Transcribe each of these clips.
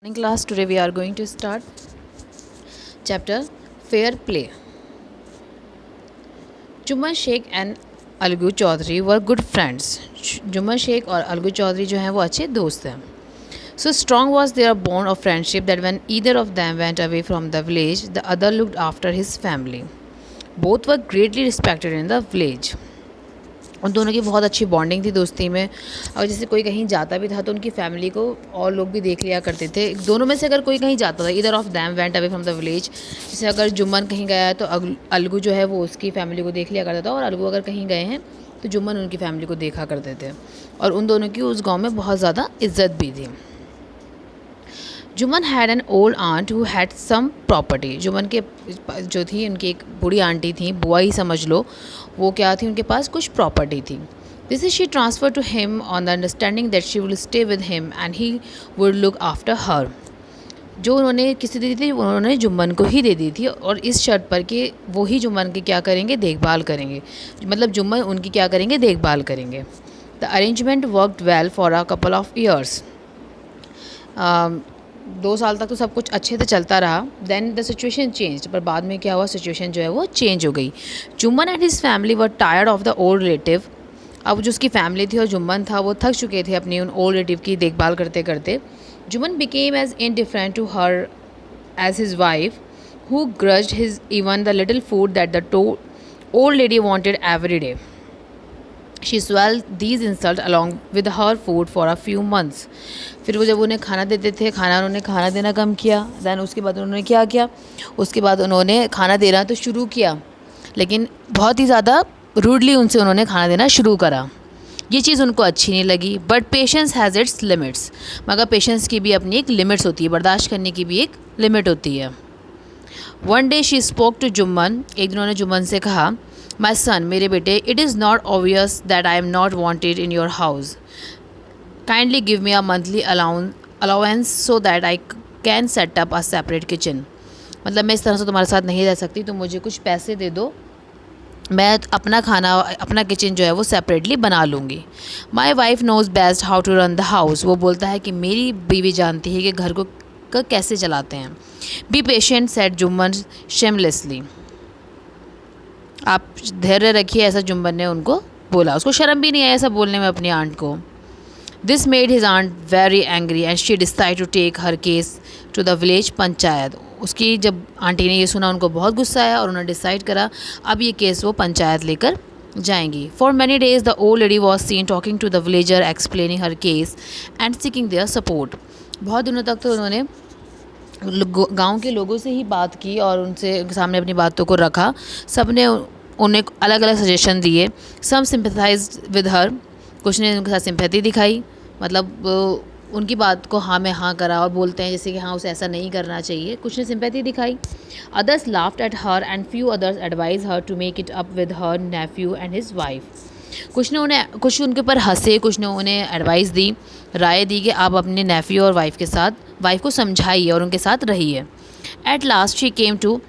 In class today we are going to start chapter Fair Play. Jumman Sheikh and Algu Chaudhary were good friends. Jumman Sheikh और अलगू चौधरी जो हैं वो अच्छे दोस्त हैं. So strong was their bond of friendship that when either of them went away from the village, the other looked after his family. Both were greatly respected in the village. उन दोनों की बहुत अच्छी बॉन्डिंग थी दोस्ती में. और जैसे कोई कहीं जाता भी था तो उनकी फैमिली को और लोग भी देख लिया करते थे. दोनों में से अगर कोई कहीं जाता था, इधर of them went away from the village. जैसे अगर जुम्मन कहीं गया है तो अलगू जो है वो उसकी फैमिली को देख लिया करता था, और अलगू अगर कहीं गए हैं तो जुम्मन उनकी फैमिली को देखा करते थे. और उन दोनों की उस गाँव में बहुत ज़्यादा इज्जत भी थी. Jumman had an old aunt who had sum property. Jumman के जो थी उनकी एक बूढ़ी आंटी थी, बुआ ही समझ लो. वो क्या थी, उनके पास कुछ प्रॉपर्टी थी. This is she transfer to him on the understanding that she will stay with him and he would look after her. जो उन्होंने किसी दी थी उन्होंने जुम्मन को ही दे दी थी, और इस शर्त पर कि वो ही जुम्मन की क्या करेंगे, देखभाल करेंगे. मतलब जुम्मन उनकी क्या करेंगे, देखभाल करेंगे. The arrangement worked well for a couple of years. 2 साल तक तो सब कुछ अच्छे से चलता रहा. Then the situation change. पर बाद में क्या हुआ, सिचुएशन जो है वो चेंज हो गई. Jumman and his family were tired of the old relative. अब जो उसकी फैमिली थी और जुम्मन था वो थक चुके थे अपनी उन ओल्ड रिलेटिव की देखभाल करते करते. Jumman became as indifferent to her as his wife, who grudged his even the little food that the old lady wanted every day. She swelled these insults along with her food for a few months. फिर वो जब उन्हें खाना देते थे, उन्होंने खाना देना कम किया. दैन उसके बाद उन्होंने क्या किया, उसके बाद उन्होंने खाना देना तो शुरू किया, लेकिन बहुत ही ज़्यादा रूडली उनसे उन्होंने खाना देना शुरू करा. ये चीज़ उनको अच्छी नहीं लगी. But patience has its limits. मगर पेशेंस की भी अपनी एक लिमिट्स होती है, बर्दाश्त करने की भी एक लिमिट होती है. One day she spoke to Jumman. एक दिन उन्होंने जुम्मन से कहा, माई सन, मेरे बेटे, it is not obvious that I am not wanted in your house. Kindly give me a monthly allowance so that I can set up a separate kitchen. मतलब मैं इस तरह से तुम्हारे साथ नहीं रह सकती, तो मुझे कुछ पैसे दे दो, मैं अपना खाना, अपना किचन जो है वो सेपरेटली बना लूँगी. My wife knows best how to run the house. वो बोलता है कि मेरी बीवी जानती है कि घर को कैसे चलाते हैं. Be patient, said Jumman shamelessly. आप धैर्य रखिए, ऐसा जुम्मन ने उनको बोला. उसको शर्म भी नहीं आया ऐसा बोलने में अपनी आंट को. This made his aunt very angry and she decide to take her case to the village panchayat. उसकी जब आंटी ने ये सुना उनको बहुत गुस्सा आया, और उन्होंने डिसाइड करा अब ये केस वो पंचायत लेकर जाएंगी. For many days the old lady was seen talking to the villager, explaining her case and seeking their support. बहुत दिनों तक तो उन्होंने गांव के लोगों से ही बात की और उनसे सामने अपनी बातों को रखा. सब ने उन्हें अलग अलग सजेशन दिए. सम सिंपैथाइज्ड विद हर. कुछ ने उनके साथ सिंपैथी दिखाई, मतलब उनकी बात को हाँ में हाँ करा, और बोलते हैं जैसे कि हाँ उसे ऐसा नहीं करना चाहिए. कुछ ने सिंपैथी दिखाई. Others laughed at her and few others advise her to make it up with her nephew and his wife. कुछ उनके ऊपर हंसे, कुछ ने उन्हें एडवाइस दी, राय दी कि आप अपने नेफ्यू और वाइफ को समझाइए और उनके साथ रहिए. At last she came to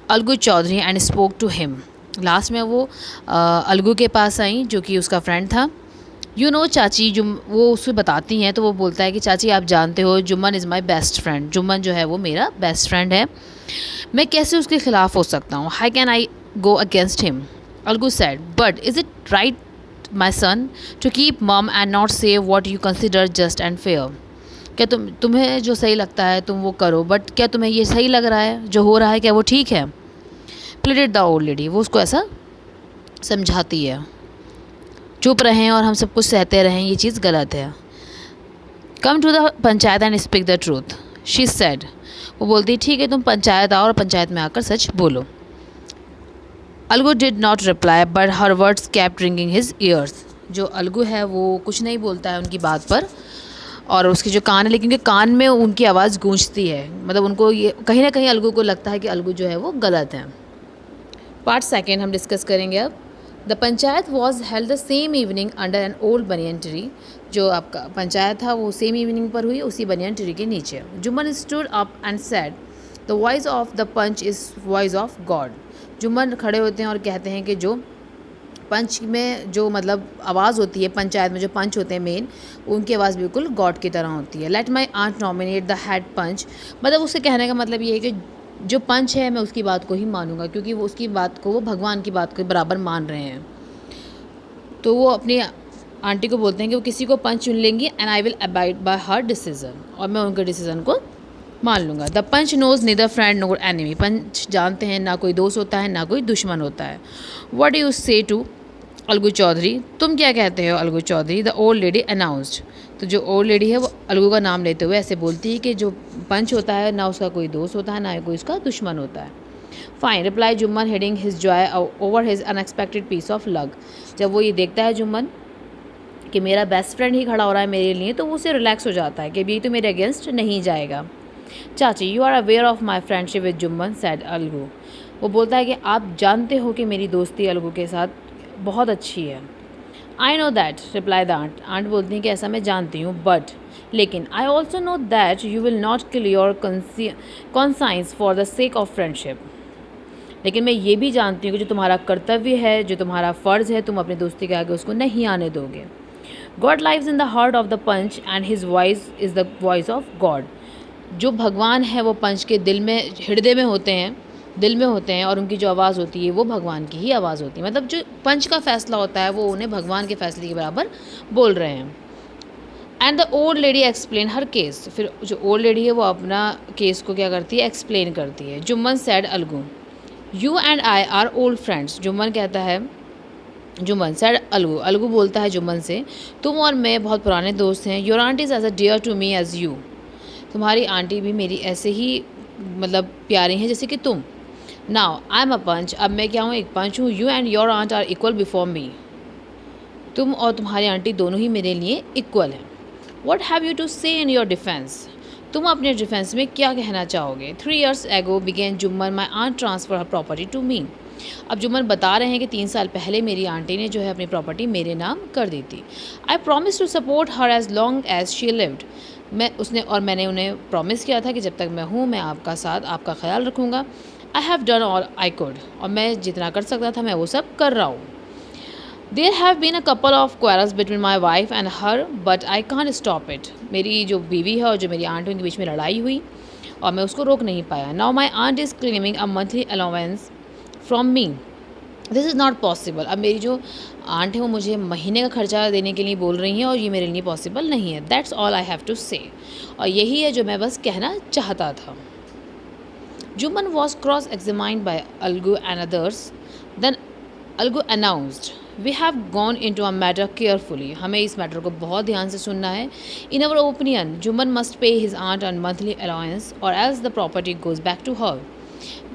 Algu Chaudhary and spoke to him. Last में वो अलगू के पास आई जो कि उसका फ्रेंड था. यू नो चाची, वो उससे बताती हैं तो वो बोलता है कि चाची आप जानते हो Jumman is my best friend. Jumman जो है वो मेरा बेस्ट फ्रेंड है, मैं कैसे उसके ख़िलाफ़ हो सकता हूँ. Hi can I go against him. Algu said, but is it right my son to keep mum and not say what you consider just and fair. क्या तुम्हें जो सही लगता है तुम वो करो, बट क्या तुम्हें ये सही लग रहा है जो हो रहा है, क्या वो ठीक है. Pleaded the old lady. वो उसको ऐसा समझाती है, चुप रहें और हम सब कुछ सहते रहें, ये चीज़ गलत है. Come to the panchayat and speak the truth, she said. वो बोलती ठीक है तुम पंचायत आओ और पंचायत में आकर सच बोलो. Algu did not reply but her words kept ringing his years. जो अलगू है वो कुछ नहीं बोलता है उनकी बात पर, और उसके जो कान है, लेकिन उनके कान में उनकी आवाज़ गूंजती है. मतलब उनको ये कहीं ना कहीं अलगू को लगता है कि अलगू जो है वो गलत है. पार्ट सेकेंड हम डिस्कस करेंगे अब. The panchayat was held the same evening under an old banyan tree. जो आपका पंचायत था वो सेम इवनिंग पर हुई उसी बनियन ट्री के नीचे. Jumman stood up and said, the voice of the panch is voice of God. Jumman खड़े होते हैं और कहते हैं कि जो पंच में जो मतलब आवाज़ होती है, पंचायत में जो पंच होते हैं मेन, उनकी आवाज़ बिल्कुल गॉड की तरह होती है। Let my aunt nominate the head panch, मतलब उसके कहने का मतलब ये है कि जो पंच है मैं उसकी बात को ही मानूंगा, क्योंकि वो उसकी बात को, वो भगवान की बात को बराबर मान रहे हैं। तो वो अपनी आंटी को बोलते हैं कि वो किसी को पंच चुन लेंगी and I will abide by her decision, और मैं उनके डिसीजन को मान लूँगा। The panch knows neither friend nor enemy, पंच जानते हैं ना कोई दोस्त होता है ना कोई दुश्मन होता है। What do you say to Algu Chaudhary, तुम क्या कहते हो Algu Chaudhary? The old lady announced, तो जो ओल्ड लेडी है वो अलगू का नाम लेते हुए ऐसे बोलती है कि जो पंच होता है ना उसका कोई दोस्त होता है ना कोई उसका दुश्मन होता है। Fine, reply Jumman hiding his joy over his unexpected piece of luck, जब वो ये देखता है जुम्मन कि मेरा बेस्ट फ्रेंड ही खड़ा हो रहा है मेरे लिए, तो वो उसे रिलैक्स हो जाता है कि अभी तो मेरे अगेंस्ट नहीं जाएगा। चाची, you are aware of my friendship with Jumman said Algu, वो बोलता है कि आप जानते हो कि मेरी दोस्ती अलगू के साथ बहुत अच्छी है। I know that, reply the aunt, aunt बोलती हैं कि ऐसा मैं जानती हूँ, बट लेकिन I also know that you will not kill your conscience for the sake of friendship, लेकिन मैं ये भी जानती हूँ कि जो तुम्हारा कर्तव्य है, जो तुम्हारा फ़र्ज़ है, तुम अपनी दोस्ती के आगे उसको नहीं आने दोगे। God lives in the heart of the panch and his voice is the voice of God, जो भगवान है वो पंच के दिल में, हृदय में होते हैं, दिल में होते हैं, और उनकी जो आवाज़ होती है वो भगवान की ही आवाज़ होती है। मतलब जो पंच का फ़ैसला होता है वो उन्हें भगवान के फ़ैसले के बराबर बोल रहे हैं। And the old lady explain her case, फिर जो ओल्ड लेडी है वो अपना केस को क्या करती है, एक्सप्लेन करती है। Jumman said Algu, you and I R old friends, Jumman कहता है, जुम्मन सैड अलगू, अलगू बोलता है जुम्मन से, तुम और मैं बहुत पुराने दोस्त हैं। Your aunty is as a dear to me as you, तुम्हारी आंटी भी मेरी ऐसे ही मतलब प्यारी हैं जैसे कि तुम। नाउ आई एम अ पंच, अब मैं क्या हूँ, एक पंच हूँ। You and your aunt are equal before me, तुम और तुम्हारी आंटी दोनों ही मेरे लिए इक्वल हैं। व्हाट हैव यू टू से इन योर डिफेंस, तुम अपने डिफेंस में क्या कहना चाहोगे? 3 years ago began Jumman my aunt transfer her property to me, अब जुम्मन बता रहे हैं कि 3 साल पहले मेरी आंटी ने जो है अपनी प्रॉपर्टी मेरे नाम कर दी थी। I promise to support her as long as she lived, मैंने उन्हें प्रॉमिस किया था कि जब तक मैं हूँ मैं आपका साथ, आपका ख्याल रखूँगा। I have done all I could, और मैं जितना कर सकता था मैं वो सब कर रहा हूँ। There have been a couple of quarrels between my wife and her but I can't stop it, मेरी जो बीवी है और जो मेरी आंट है उनके बीच में लड़ाई हुई और मैं उसको रोक नहीं पाया। Now my aunt is claiming a monthly allowance from me, this is not possible, अब मेरी जो आंट है वो मुझे महीने का खर्चा देने के लिए बोल रही हैं और ये मेरे लिए पॉसिबल नहीं है। That's all I have to say, और यही है जो मैं बस कहना चाहता था। Jumman was cross examined by Algu and others, then Algu announced, we have gone into a matter carefully, हमें इस मैटर को बहुत ध्यान से सुनना है। In our opinion Jumman must pay his aunt and monthly allowance और else the property goes back to her,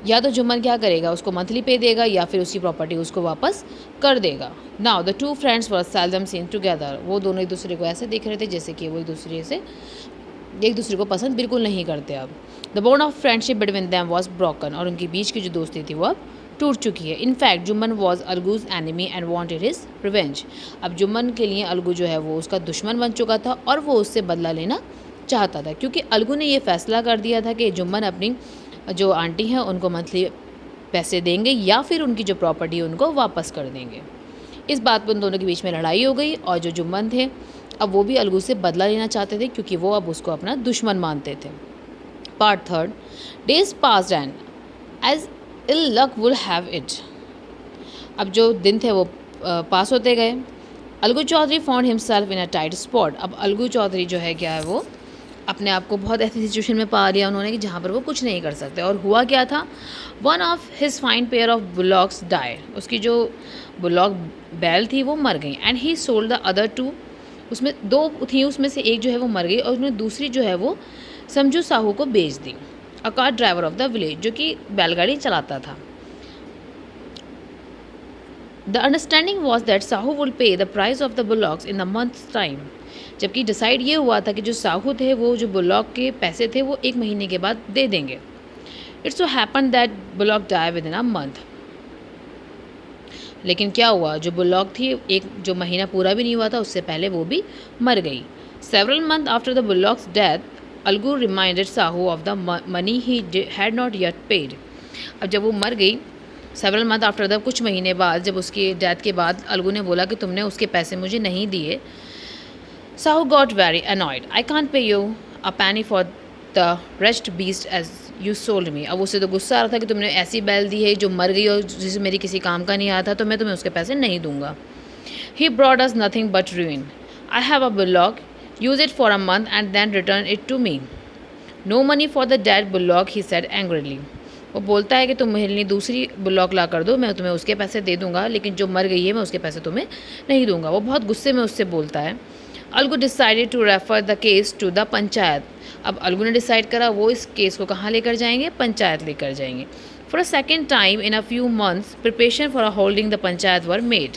या तो जुम्मन क्या करेगा, उसको मंथली पे देगा या फिर उसकी प्रॉपर्टी उसको वापस कर देगा। Now the two friends were seldom seen together, वो दोनों एक दूसरे को ऐसे देख रहे थे जैसे कि वो एक दूसरे को पसंद बिल्कुल नहीं करते। अब the bond of friendship between them was broken, और उनके बीच की जो दोस्ती थी वो अब टूट चुकी है। In fact Jumman was Algu's enemy and wanted his revenge, अब जुम्मन के लिए अलगू जो है वो उसका दुश्मन बन चुका था और वो उससे बदला लेना चाहता था, क्योंकि अलगू ने ये फैसला कर दिया था कि जुम्मन अपनी जो आंटी हैं उनको मंथली पैसे देंगे या फिर उनकी जो प्रॉपर्टी है उनको वापस कर देंगे। इस बात पर उन दोनों के बीच में लड़ाई हो गई और जो जुम्मन थे अब वो भी अलगू से बदला लेना चाहते थे, क्योंकि वो अब उसको अपना दुश्मन मानते थे। Part third, days passed and as ill luck would have it, अब जो दिन थे वो पास होते गए। Algu Chaudhary found himself in a tight spot, अब अलगू चौधरी जो है क्या है वो अपने आप को बहुत ऐसी सिचुएशन में पा लिया उन्होंने कि जहाँ पर वो कुछ नहीं कर सकते। और हुआ क्या था, one of his fine pair of bullocks die, उसकी जो बुलॉक बैल थी वो मर गई। And he sold the other two, उसमें 2 थी, उसमें से एक जो है वो मर गई और उसने दूसरी जो है वो समझू साहू को बेच दी, a car driver of the village, जो कि बैलगाड़ी चलाता था। The understanding was that Sahu would pay the price of the bullocks in the months time, जबकि डिसाइड ये हुआ था कि जो साहू थे वो जो बुलॉक के पैसे थे वो 1 महीने के बाद दे देंगे। It's so happen that bullock die within a month, लेकिन क्या हुआ, जो बुलॉक थी एक जो महीना पूरा भी नहीं हुआ था उससे पहले वो भी मर गई। Several month after the bullocks death Algu reminded Sahu of the money he had not yet paid, अब जब वो मर गई सेवरल मंथ आफ्टर द, कुछ महीने बाद, जब उसकी डेथ के बाद अलगू ने बोला कि तुमने उसके पैसे मुझे नहीं दिए, Sahu got very annoyed, I can't pay you a penny for the rest beast as you sold me. अब उसे तो गुस्सा आ रहा था कि तुमने ऐसी बैल दी है जो मर गई और जिसे मेरी किसी काम का नहीं आया था, तो मैं तुम्हें उसके पैसे नहीं दूंगा। He brought us nothing but ruin, I have a bullock, use it for a month and then return it to me. No money for the dead bullock, he said angrily. वो बोलता है कि तुम मेरे लिए दूसरी बुलॉक ला कर दो, मैं तुम्हें उसके पैसे दे दूंगा, लेकिन जो मर गई है मैं उसके पैसे तुम्हें नहीं दूंगा। वो बहुत गुस्से में उससे बोलता है। Algu decided to refer the case to the panchayat. अब अलगू ने डिसाइड करा वो इस केस को कहाँ लेकर जाएंगे, पंचायत लेकर जाएंगे। For a second time in a few months preparation for holding the panchayat were made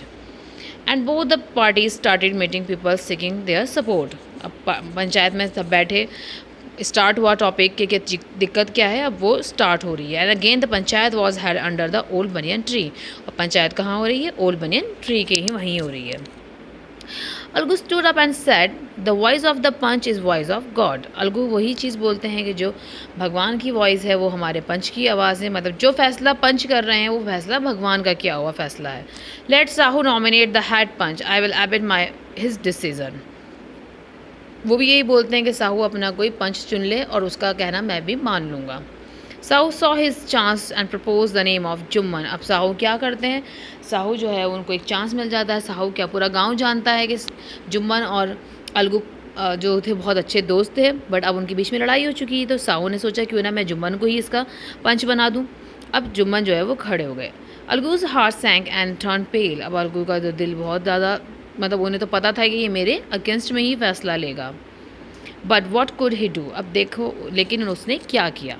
and both the parties started meeting people seeking their support. अब पंचायत में सब बैठे, स्टार्ट हुआ टॉपिक कि दिक्कत क्या है, अब वो स्टार्ट हो रही है। And again the panchayat was head under the old banyan tree. और पंचायत कहाँ हो रही है, ओल्ड बनियन ट्री के ही वहीं हो रही है। Algu stood up and said the voice of the panch is voice of God. Algu वही चीज़ बोलते हैं कि जो भगवान की वॉइस है वो हमारे पंच की आवाज़ है, मतलब जो फैसला पंच कर रहे हैं वो फैसला भगवान का किया हुआ फैसला है। Let Sahu nominate the head panch, I will abide by his decision. वो भी यही बोलते हैं कि साहू अपना कोई पंच चुन ले और उसका कहना मैं भी मान लूँगा। Sahu saw his chance and propose the name of Jumman. अब साहू क्या करते हैं, साहू जो है उनको एक चांस मिल जाता है। साहू क्या पूरा गांव जानता है कि जुम्मन और अलगू जो थे बहुत अच्छे दोस्त थे, बट अब उनके बीच में लड़ाई हो चुकी है। तो साहू ने सोचा क्यों ना मैं जुम्मन को ही इसका पंच बना दूँ। अब जुम्मन जो है वो खड़े हो गए। अलगूज हार्ट सैंक एंड टर्न पेल। अब अलगू का जो दिल बहुत ज़्यादा, मतलब उन्हें तो पता था कि ये मेरे अगेंस्ट में ही फैसला लेगा। But what could he do, अब देखो लेकिन उसने क्या किया।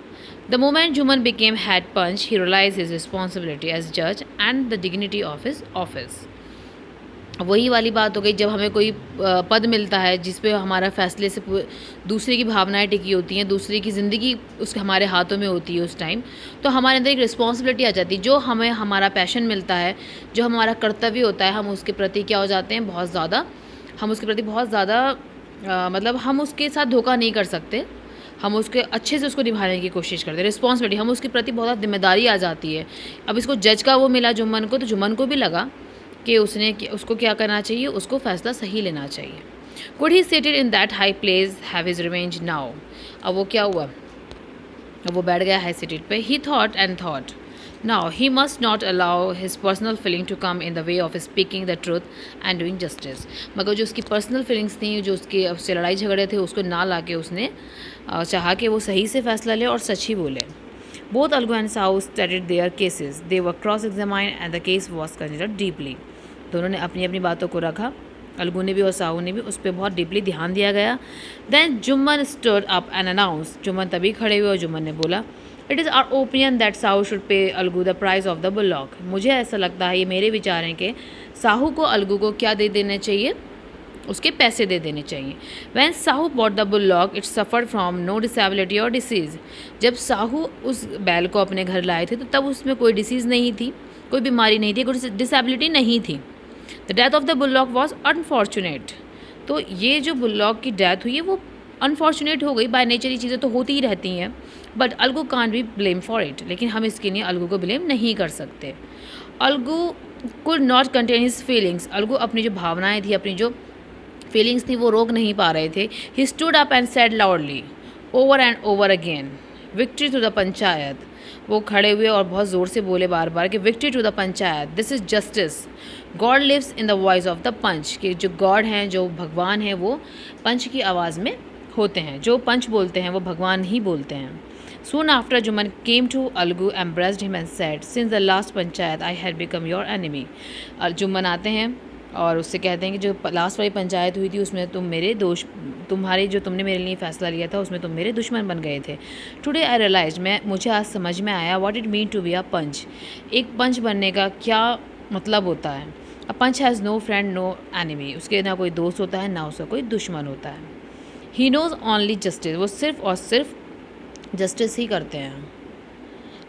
The moment Jumman became head panch he realize his responsibility as जज and the dignity of his office. वही वाली बात हो गई, जब हमें कोई पद मिलता है जिस पे हमारा फैसले से दूसरे की भावनाएं टिकी होती हैं, दूसरे की ज़िंदगी उस हमारे हाथों में होती है उस टाइम, तो हमारे अंदर एक रिस्पॉन्सिबिलिटी आ जाती है। जो हमें हमारा पैशन मिलता है, जो हमारा कर्तव्य होता है, हम उसके प्रति क्या हो जाते हैं, बहुत ज़्यादा, हम उसके प्रति बहुत ज़्यादा मतलब हम उसके साथ धोखा नहीं कर सकते, हम उसके अच्छे से उसको निभाने की कोशिश करते हैं। रिस्पॉन्सिबिलिटी, हम उसके प्रति बहुत ज़्यादा जिम्मेदारी आ जाती है। अब इसको जज का वो मिला जुम्मन को, तो जुम्मन को भी लगा कि उसको क्या करना चाहिए, उसको फैसला सही लेना चाहिए। Could he seated in that high place have his revenge now. अब वो क्या हुआ, अब वो बैठ गया हाई सीटेड पे। He thought and thought now he must not allow his personal feeling to come in the way of speaking the truth and doing justice. मगर जो उसकी पर्सनल फीलिंग्स थी, जो उसके उससे लड़ाई झगड़े थे, उसको ना ला के उसने चाहा कि वो सही से फैसला ले और सच ही बोले। Both Algu and Sahu studied their cases, they were cross examined and the case was considered deeply. दोनों ने अपनी अपनी बातों को रखा, अलगू ने भी और साहू ने भी, उस पर बहुत डीपली ध्यान दिया गया। Then Jumman stood up and announce, Jumman तभी खड़े हुए और जुम्मन ने बोला, it is our opinion that Sahu should pay Algu the price of the bullock. मुझे ऐसा लगता है, ये मेरे विचार हैं कि साहू को अलगू को क्या दे देना चाहिए, उसके पैसे दे देने चाहिए। When Sahu bought the bullock it suffered from no disability और डिसीज़। जब साहू उस बैल को अपने घर लाए थे तो तब उसमें कोई डिसीज़ नहीं थी, कोई बीमारी नहीं थी, कोई डिसेबिलिटी नहीं थी। The death of the bullock was unfortunate. तो ये जो बुलॉक की डेथ हुई है वो अनफॉर्चुनेट हो गई। बाय नेचर ये चीज़ें तो होती ही रहती हैं, but Algu can't be blame for it. लेकिन हम इसके लिए अलगू को ब्लेम नहीं कर सकते। Algu could not contain his feelings. Algu अपनी जो भावनाएं थी, अपनी जो फीलिंग्स थी, वो रोक नहीं पा रहे थे। He stood up and said loudly over and over again, victory to the panchayat. वो खड़े हुए और बहुत ज़ोर से बोले बार बार कि victory to the panchayat, this is justice, God lives in the voice of the panch. कि जो गॉड हैं, जो भगवान हैं, वो पंच की आवाज़ में होते हैं। जो पंच बोलते हैं वो भगवान ही बोलते हैं। Soon after, Juman came to Algu, embraced him and said, since the last panchayat I had become your enemy। Jumman आते हैं और उससे कहते हैं कि जो लास्ट वाली पंचायत हुई थी उसमें तुम्हारे जो तुमने मेरे लिए फ़ैसला लिया था उसमें तुम मेरे दुश्मन बन गए थे। टुडे आई रियलाइज, मुझे आज समझ में आया what it mean to be a panch. एक पंच बनने का क्या मतलब होता है। A panch has no friend no enemy. उसके ना कोई दोस्त होता है, ना उसका कोई दुश्मन होता है। He knows only justice. वो सिर्फ और सिर्फ जस्टिस ही करते हैं।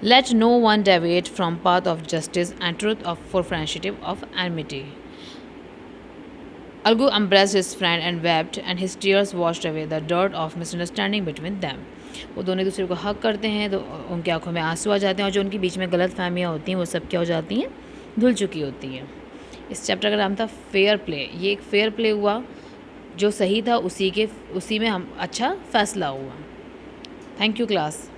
Let no one deviate from path of justice and truth of for friendship of enmity. Algu embraced his friend and wept, and his tears washed away the dirt of misunderstanding between them। वो दोनों एक दूसरे को हक करते हैं तो उनकी आंखों में आंसू आ जाते हैं और जो उनके बीच में गलत फहमियाँ होती हैं वो सब क्या हो जाती हैं, धुल चुकी होती हैं। इस चैप्टर का नाम था फेयर प्ले। ये एक फेयर प्ले हुआ, जो सही था उसी में हम अच्छा फैसला हुआ। Thank you class.